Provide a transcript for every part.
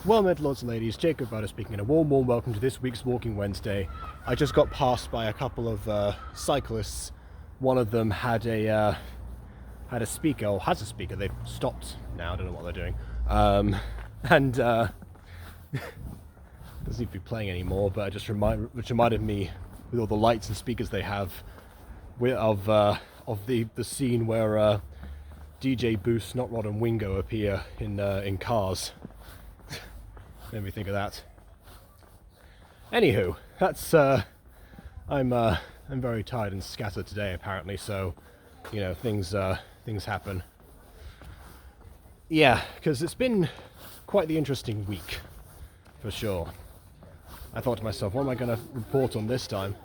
Well met, lords and ladies, Jacob Butter speaking, and a warm welcome to this week's Walking Wednesday. I just got passed by a couple of cyclists. One of them had a speaker, or has a speaker. They've stopped now, I don't know what they're doing. And doesn't seem to be playing anymore, but which reminded me, with all the lights and speakers they have, of the scene where DJ Boost, Not Rod and Wingo appear in Cars. Made me think of that. Anywho, that's I'm very tired and scattered today apparently, so you know things happen. Yeah, because it's been quite the interesting week, for sure. I thought to myself, what am I going to report on this time?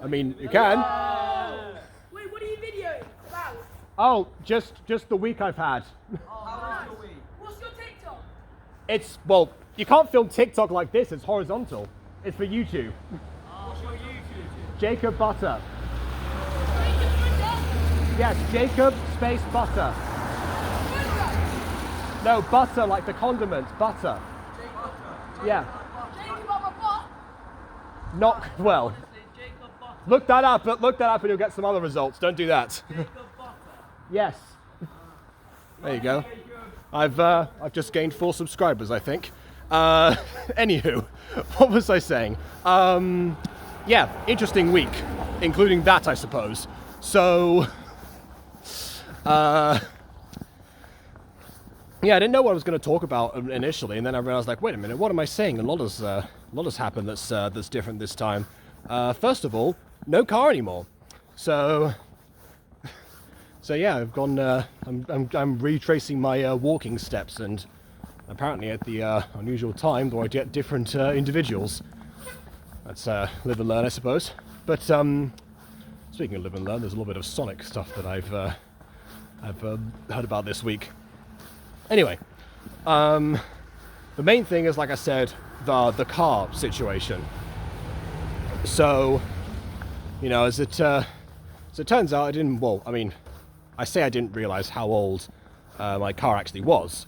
I mean, you can. Wait, what are you videoing about? Oh, just the week I've had. How was your week? What's your TikTok? It's, well, you can't film TikTok like this, it's horizontal. It's for YouTube. What's your YouTube? Jacob Butter. Yes, Jacob space Butter. No, butter, like the condiment, butter. Yeah. Not, well, look that up and you'll get some other results. Don't do that. Yes. There you go. I've just gained 4 subscribers, I think. Anywho, what was I saying? Yeah, interesting week, including that, I suppose. So, yeah, I didn't know what I was going to talk about initially, and then I realized, like, wait a minute, what am I saying? A lot has happened that's different this time. First of all, no car anymore. So yeah, I've gone. I'm retracing my walking steps, and apparently at the unusual time, though I get different individuals. That's live and learn, I suppose. But speaking of live and learn, there's a little bit of Sonic stuff that I've heard about this week. Anyway, the main thing is, like I said, the car situation. So, you know, as it turns out, I didn't. Well, I mean, I say I didn't realize how old my car actually was.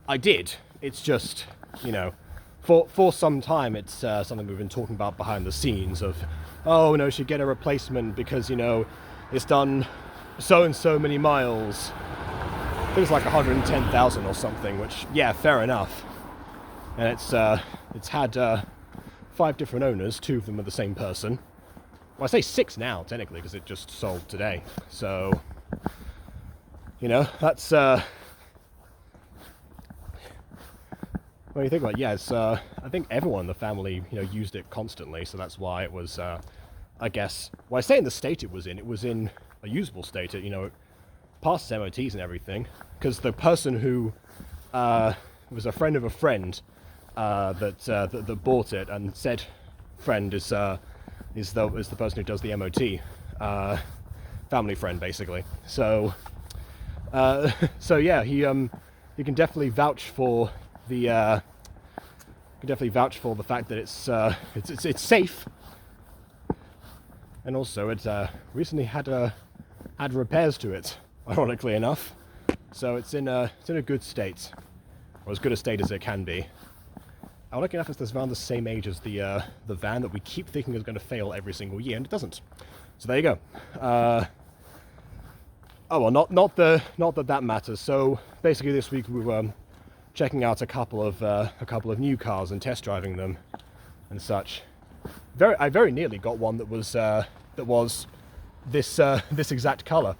I did. It's just, you know, for some time, it's something we've been talking about behind the scenes of, oh no, should get a replacement because, you know, it's done so and so many miles. It was like 110,000 or something, which, yeah, fair enough. And it's had 5 different owners, 2 of them are the same person. Well, I say 6 now, technically, because it just sold today. So, you know, that's when you think about it, yeah, it's I think everyone in the family, you know, used it constantly, so that's why it was I guess, well, I say in the state it was in a usable state. It, you know, it passed its MOTs and everything, because the person who was a friend of a friend that bought it, and said friend is the person who does the MOT, family friend basically. So yeah, he can definitely vouch for the fact that it's safe, and also it recently had repairs to it, ironically enough. So it's in a good state, or as good a state as it can be. Ironically enough, it's around the same age as the van that we keep thinking is going to fail every single year, and it doesn't. So there you go. Oh well, not that matters. So basically, this week we were checking out a couple of new cars and test driving them and such. I very nearly got one that was this exact color.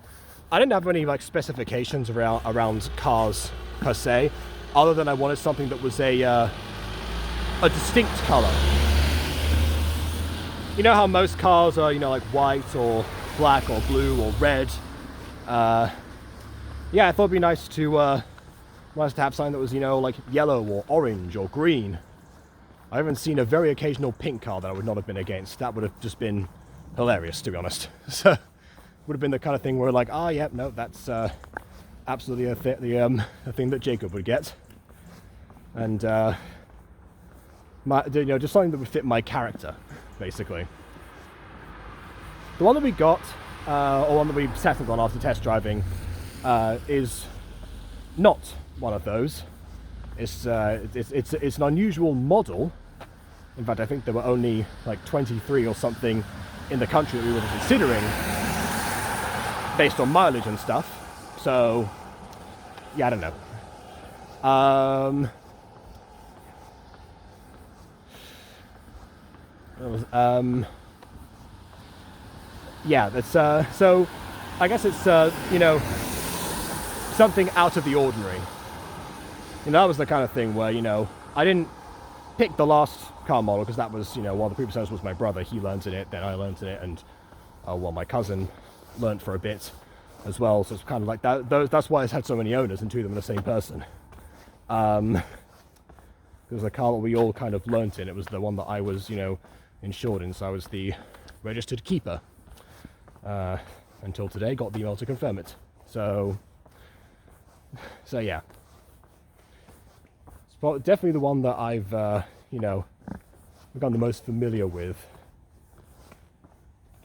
I didn't have any like specifications around cars per se, other than I wanted something that was a distinct color. You know how most cars are, you know, like white or black or blue or red. Yeah, I thought it'd be nice to have something that was, you know, like yellow or orange or green. I haven't seen a very occasional pink car that I would not have been against. That would have just been hilarious, to be honest. So would have been the kind of thing where like, ah, yeah, no, that's absolutely a thing that Jacob would get, and you know, just something that would fit my character, basically. The one that we got, or one that we settled on after test driving, is not one of those. It's an unusual model. In fact, I think there were only like 23 or something in the country that we were considering based on mileage and stuff. So, yeah, I don't know. Yeah, that's so I guess it's you know, something out of the ordinary. You know, that was the kind of thing where, you know, I didn't pick the last car model because that was, you know, while the previous owner was my brother, he learned in it, then I learned in it, and well, my cousin learned for a bit as well. So it's kind of like that. That's why it's had so many owners, and two of them are the same person. It was a car that we all kind of learnt in. It was the one that I was, you know, insured in, so I was the registered keeper until today. Got the email to confirm it. So yeah, it's definitely the one that I've you know, become the most familiar with.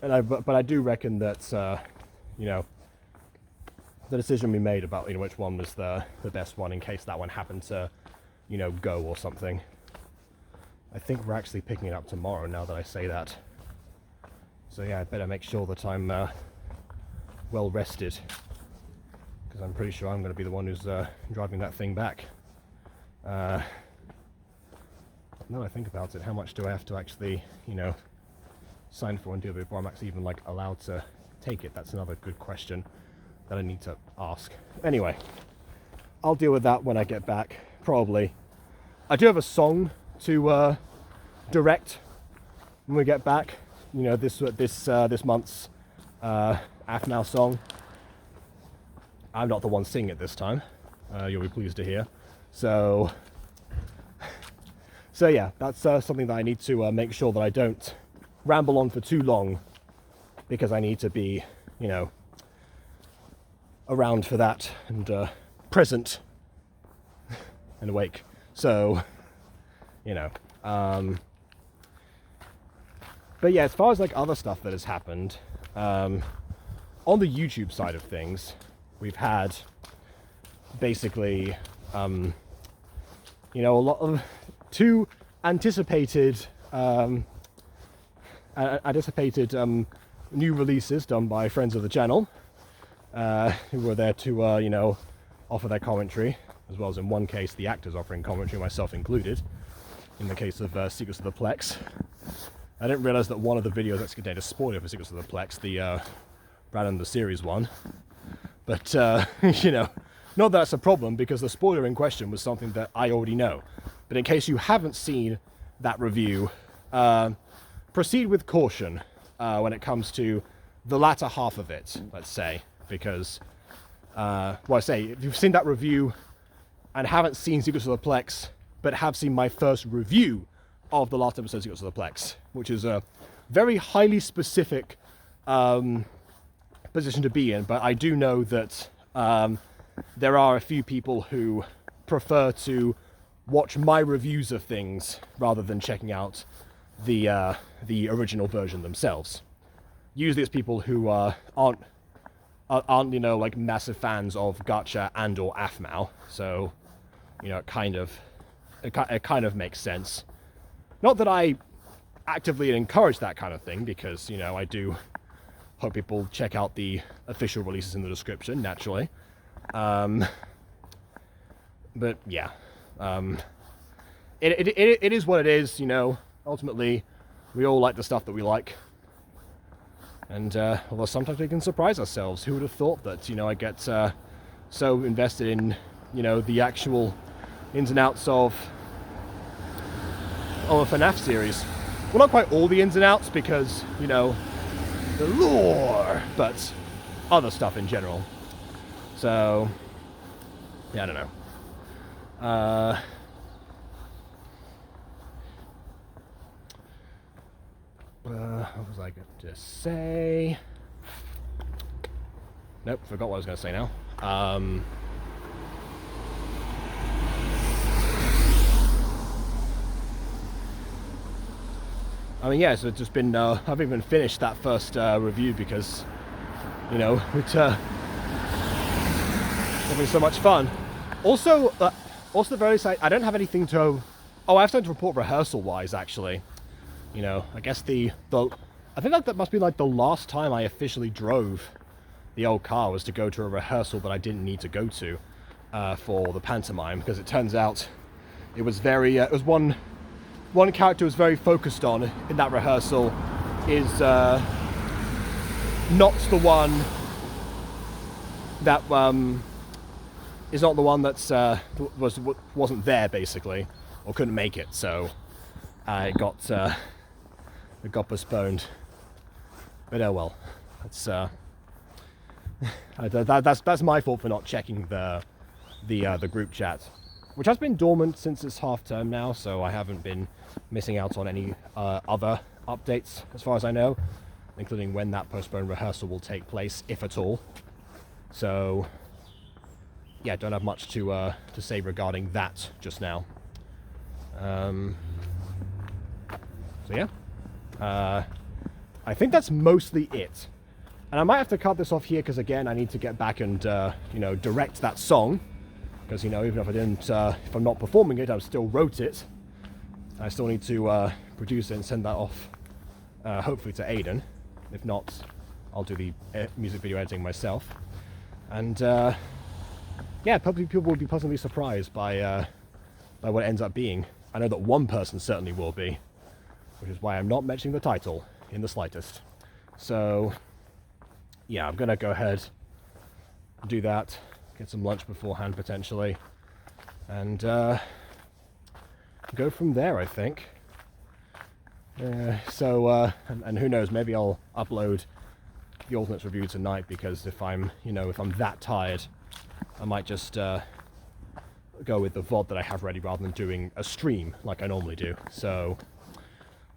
And but I do reckon that you know, the decision we made about, you know, which one was the best one in case that one happened to, you know, go or something. I think we're actually picking it up tomorrow now that I say that. So yeah, I better make sure that I'm well rested, because I'm pretty sure I'm going to be the one who's driving that thing back. Now I think about it, how much do I have to actually, you know, sign for and do it before I'm actually even like allowed to take it? That's another good question that I need to ask. Anyway, I'll deal with that when I get back, probably. I do have a song to direct when we get back. You know, this month's AFNOW song. I'm not the one singing it this time. You'll be pleased to hear. So yeah, that's something that I need to make sure that I don't ramble on for too long, because I need to be, you know, around for that and present and awake. So, you know, but yeah, as far as like other stuff that has happened, on the YouTube side of things, we've had basically, you know, a lot of two anticipated new releases done by friends of the channel, who were there to, you know, offer their commentary, as well as in one case the actors offering commentary, myself included, in the case of Secrets of the Plex. I didn't realize that one of the videos actually contained a spoiler for Secrets of the Plex, the Brandon the Series one. But, you know, not that that's a problem, because the spoiler in question was something that I already know. But in case you haven't seen that review, proceed with caution when it comes to the latter half of it, let's say. Because, well, I say, if you've seen that review and haven't seen Secrets of the Plex, but have seen my first review of the last episode of Secrets of the Plex, which is a very highly specific position to be in, but I do know that there are a few people who prefer to watch my reviews of things rather than checking out the original version themselves. Usually it's people who aren't you know, like massive fans of Gacha and or AFNOW, so, you know, it kind of makes sense. Not that I actively encourage that kind of thing, because, you know, I do hope people check out the official releases in the description, naturally. But yeah, it is what it is, you know. Ultimately, we all like the stuff that we like. And although sometimes we can surprise ourselves. Who would have thought that, you know, I get so invested in, you know, the actual ins and outs of a FNAF series. Well, not quite all the ins and outs, because, you know, the lore, but other stuff in general. So, yeah, I don't know. What was I going to say? Nope, forgot what I was going to say now. I mean, yeah, so it's just been, I haven't even finished that first review because, you know, it's having so much fun. Also, Also, the very least, I don't have anything to... Oh, I have something to report rehearsal-wise, actually. You know, I guess I think that must be like the last time I officially drove the old car was to go to a rehearsal that I didn't need to go to for the pantomime, because it turns out it was very... it was one character was very focused on in that rehearsal is not the one that is not the one that's wasn't there basically, or couldn't make it, so it got postponed. But oh well, that's my fault for not checking the group chat, which has been dormant since it's half term now, so I haven't been missing out on any other updates as far as I know, including when that postponed rehearsal will take place, if at all. So yeah, don't have much to say regarding that just now. So yeah, I think that's mostly it. And I might have to cut this off here because again, I need to get back and you know, direct that song, because you know, even if I didn't, if I'm not performing it, I still wrote it. I still need to produce it and send that off, hopefully to Aiden. If not, I'll do the music video editing myself. And yeah, probably people will be pleasantly surprised by what it ends up being. I know that one person certainly will be, which is why I'm not mentioning the title in the slightest. So yeah, I'm gonna go ahead and do that, get some lunch beforehand potentially, and go from there, I think. And who knows, maybe I'll upload the Alternates review tonight, because if I'm that tired, I might just go with the VOD that I have ready rather than doing a stream like I normally do. So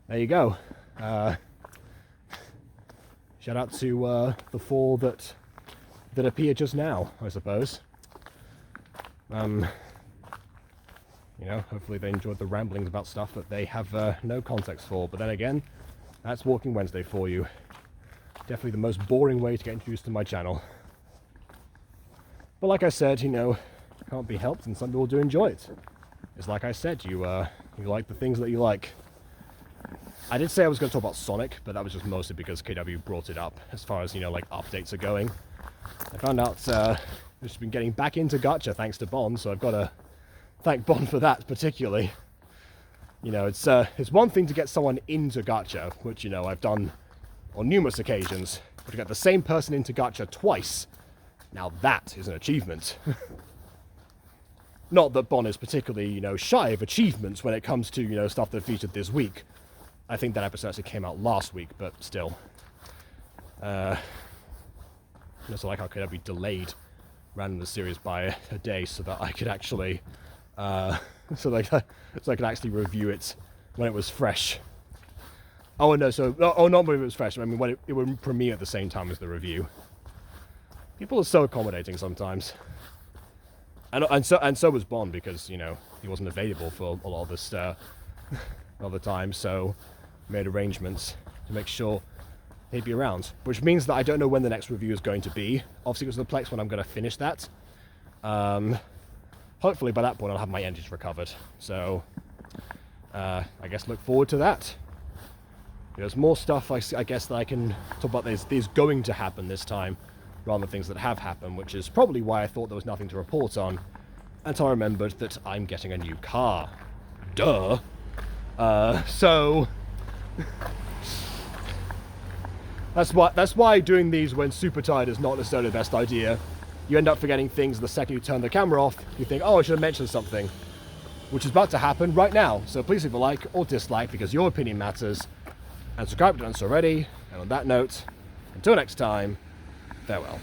there you go. Shout out to the four that appeared just now, I suppose. You know, hopefully they enjoyed the ramblings about stuff that they have no context for. But then again, that's Walking Wednesday for you. Definitely the most boring way to get introduced to my channel. But like I said, you know, can't be helped, and some people do enjoy it. It's like I said, you like the things that you like. I did say I was going to talk about Sonic, but that was just mostly because KW brought it up as far as, you know, like updates are going. I found out I've just been getting back into gacha thanks to Bond, so I've got to thank Bond for that particularly. You know, it's one thing to get someone into gacha, which, you know, I've done on numerous occasions, but to get the same person into gacha twice, now that is an achievement. Not that Bond is particularly, you know, shy of achievements when it comes to, you know, stuff that featured this week. I think that episode actually came out last week, but still. So like how could I be delayed random the series by a day so that I could actually so I could actually review it when it was fresh. Oh no, not when it was fresh. I mean, when it would premiere at the same time as the review. People are so accommodating sometimes, and so was Bond, because, you know, he wasn't available for a lot of this all the time, so made arrangements to make sure he'd be around. Which means that I don't know when the next review is going to be. Obviously, because of the Plex, when I'm going to finish that. Hopefully by that point I'll have my engines recovered. So I guess look forward to that. There's more stuff I guess that I can talk about. There's going to happen this time, rather than things that have happened, which is probably why I thought there was nothing to report on until I remembered that I'm getting a new car. Duh. So that's why doing these when super tired is not necessarily the best idea. You end up forgetting things the second you turn the camera off. You think, oh, I should have mentioned something, which is about to happen right now. So please leave a like or dislike, because your opinion matters. And subscribe if you haven't done so already. And on that note, until next time, farewell.